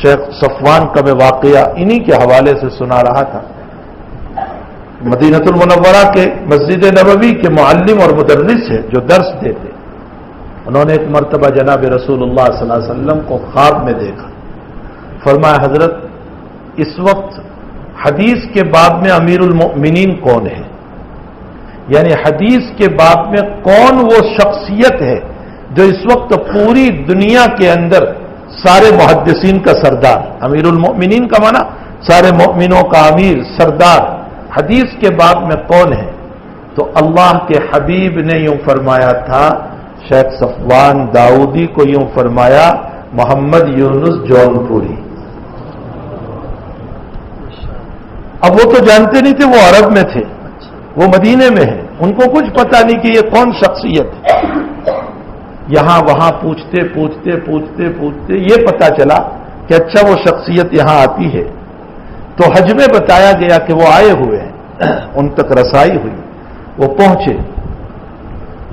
شیخ صفوان کا میں واقعہ انہی کے حوالے سے سنا رہا تھا. مدینہ المنورہ کے مسجد نبوی کے معلم اور مدرس ہے جو درس دیتے. انہوں نے ایک مرتبہ جناب رسول اللہ صلی اللہ علیہ وسلم کو خواب میں دیکھا. فرمایا حضرت اس وقت حدیث کے باب میں امیر المؤمنین کون ہے؟ یعنی حدیث کے باب میں کون وہ شخصیت ہے جو اس وقت پوری دنیا کے اندر سارے محدثین کا سردار. امیر المؤمنین کا معنی سارے مؤمنوں کا امیر، سردار. حدیث کے باب میں کون ہے؟ تو اللہ کے حبیب نے یوں فرمایا تھا، شیخ صفوان داؤدی کو یوں فرمایا، محمد یونس جون پوری. اب وہ تو جانتے نہیں تھے، وہ عرب میں تھے، وہ مدینے میں ہیں، ان کو کچھ پتا نہیں کہ یہ کون شخصیت ہے. یہاں وہاں پوچھتے پوچھتے پوچھتے پوچھتے یہ پتا چلا کہ اچھا وہ شخصیت یہاں آتی ہے. تو حج میں بتایا گیا کہ وہ آئے ہوئے ہیں، ان تک رسائی ہوئی، وہ پہنچے،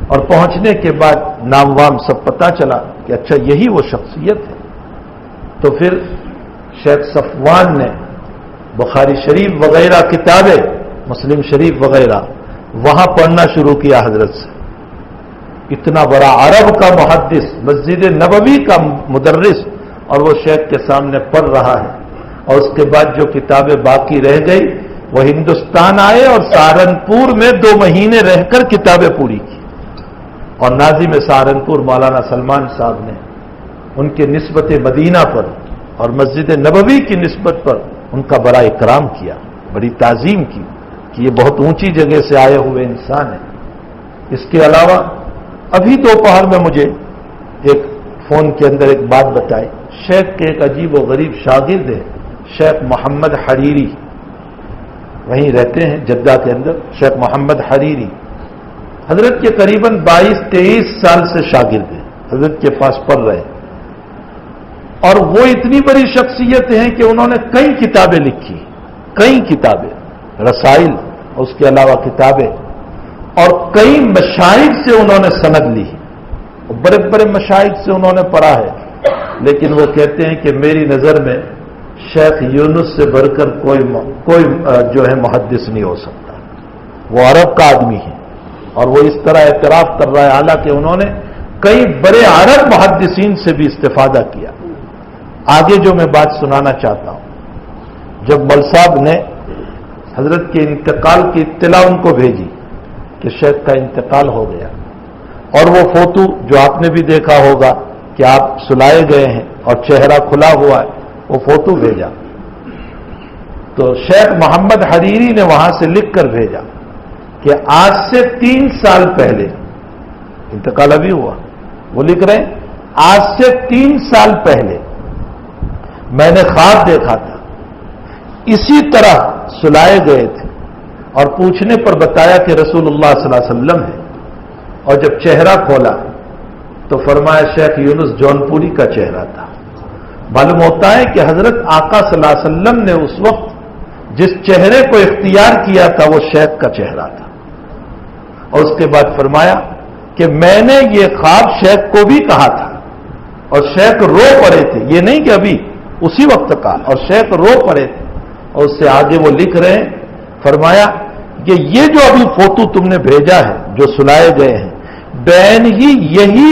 اور پہنچنے کے بعد نام وام سب پتا چلا کہ اچھا یہی وہ شخصیت ہے. تو پھر شیخ صفوان نے بخاری شریف وغیرہ کتابیں، مسلم شریف وغیرہ وہاں پڑھنا شروع کیا حضرت سے. اتنا بڑا عرب کا محدث، مسجد نبوی کا مدرس، اور وہ شیخ کے سامنے پڑھ رہا ہے. اور اس کے بعد جو کتابیں باقی رہ گئی وہ ہندوستان آئے اور سہارنپور میں 2 مہینے رہ کر کتابیں پوری کی. اور ناظم سہارنپور مولانا سلمان صاحب نے ان کے نسبت مدینہ پر اور مسجد نبوی کی نسبت پر ان کا بڑا اکرام کیا، بڑی تعظیم کی کہ یہ بہت اونچی جگہ سے آئے ہوئے انسان ہیں. اس کے علاوہ ابھی دوپہر میں مجھے ایک فون کے اندر ایک بات بتائی. شیخ کے ایک عجیب و غریب شاگرد ہے، شیخ محمد حریری، وہیں رہتے ہیں جدہ کے اندر. شیخ محمد حریری حضرت کے قریباً 22-23 سال سے شاگرد ہیں، حضرت کے پاس پڑھ رہے ہیں. اور وہ اتنی بڑی شخصیت ہیں کہ انہوں نے کئی کتابیں لکھی، کئی کتابیں، رسائل، اس کے علاوہ کتابیں، اور کئی مشائخ سے انہوں نے سند لی، بڑے بڑے مشائخ سے انہوں نے پڑھا ہے. لیکن وہ کہتے ہیں کہ میری نظر میں شیخ یونس سے بڑھ کر کوئی جو ہے محدث نہیں ہو سکتا. وہ عرب کا آدمی ہے اور وہ اس طرح اعتراف کر رہا ہے، حالانکہ انہوں نے کئی بڑے عرب محدثین سے بھی استفادہ کیا. آگے جو میں بات سنانا چاہتا ہوں، جب مل صاحب نے حضرت کے انتقال کی اطلاع ان کو بھیجی کہ شیخ کا انتقال ہو گیا، اور وہ فوٹو جو آپ نے بھی دیکھا ہوگا کہ آپ سلائے گئے ہیں اور چہرہ کھلا ہوا ہے، وہ فوٹو بھیجا. تو شیخ محمد حریری نے وہاں سے لکھ کر بھیجا کہ آج سے 3 سال پہلے، انتقال ابھی ہوا، وہ لکھ رہے ہیں آج سے 3 سال پہلے میں نے خواب دیکھا تھا، اسی طرح سلائے گئے تھے، اور پوچھنے پر بتایا کہ رسول اللہ صلی اللہ علیہ وسلم ہے. اور جب چہرہ کھولا تو فرمایا شیخ یونس جون پوری کا چہرہ تھا. معلوم ہوتا ہے کہ حضرت آقا صلی اللہ علیہ وسلم نے اس وقت جس چہرے کو اختیار کیا تھا وہ شیخ کا چہرہ تھا. اور اس کے بعد فرمایا کہ میں نے یہ خواب شیخ کو بھی کہا تھا اور شیخ رو پڑے تھے، یہ نہیں کہ ابھی اسی وقت کہا، اور شیخ رو پڑے تھے. اور اس سے آگے وہ لکھ رہے ہیں، فرمایا کہ یہ جو ابھی فوٹو تم نے بھیجا ہے جو سلائے گئے ہیں، بین ہی یہی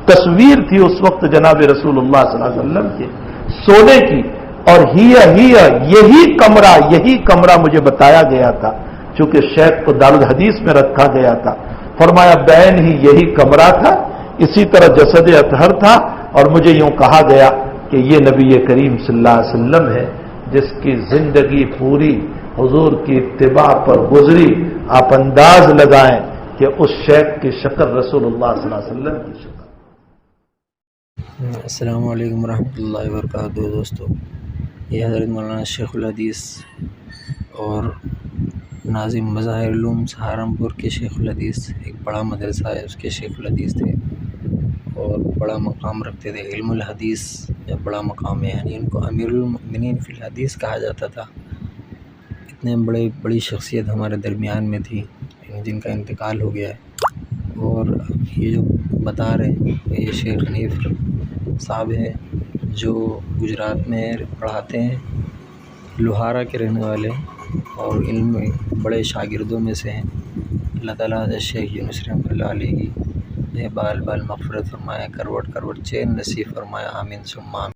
تصویر تھی اس وقت جناب رسول اللہ صلی اللہ علیہ وسلم کے سونے کی، اور یہی کمرہ مجھے بتایا گیا تھا چونکہ شیخ کو دارالحدیث میں رکھا گیا تھا. فرمایا بین ہی یہی کمرہ تھا، اسی طرح جسد اطہر تھا، اور مجھے یوں کہا گیا کہ یہ نبی کریم صلی اللہ علیہ وسلم ہے جس کی زندگی پوری حضور کی اتباع پر گزری. آپ انداز لگائیں کہ اس شیخ کی شکل رسول اللہ صلی اللہ علیہ وسلم کی شکل. السلام علیکم ورحمۃ اللہ وبرکاتہ. دوستو، یہ حضرت مولانا شیخ الحدیث اور ناظم مظاہر علوم سہارنپور کے شیخ الحدیث، ایک بڑا مدرسہ ہے اس کے شیخ الحدیث تھے اور بڑا مقام رکھتے تھے. علم الحدیث جب بڑا مقام ہے، یعنی ان کو امیر المؤمنین فی الحدیث کہا جاتا تھا. اتنے بڑی شخصیت ہمارے درمیان میں تھی جن کا انتقال ہو گیا ہے. اور یہ جو بتا رہے ہیں یہ شیخ حنیف صاحب ہیں جو گجرات میں پڑھاتے ہیں، لوہارا کے رہنے والے اور علم میں بڑے شاگردوں میں سے ہیں۔ اللہ تعالیٰ حضرت شیخ یونس رحمۃ اللہ علیہ کی بال بال مغفرت فرمائے، کروڑ کروڑ چین نصیب فرمائے، آمین ثم آمین۔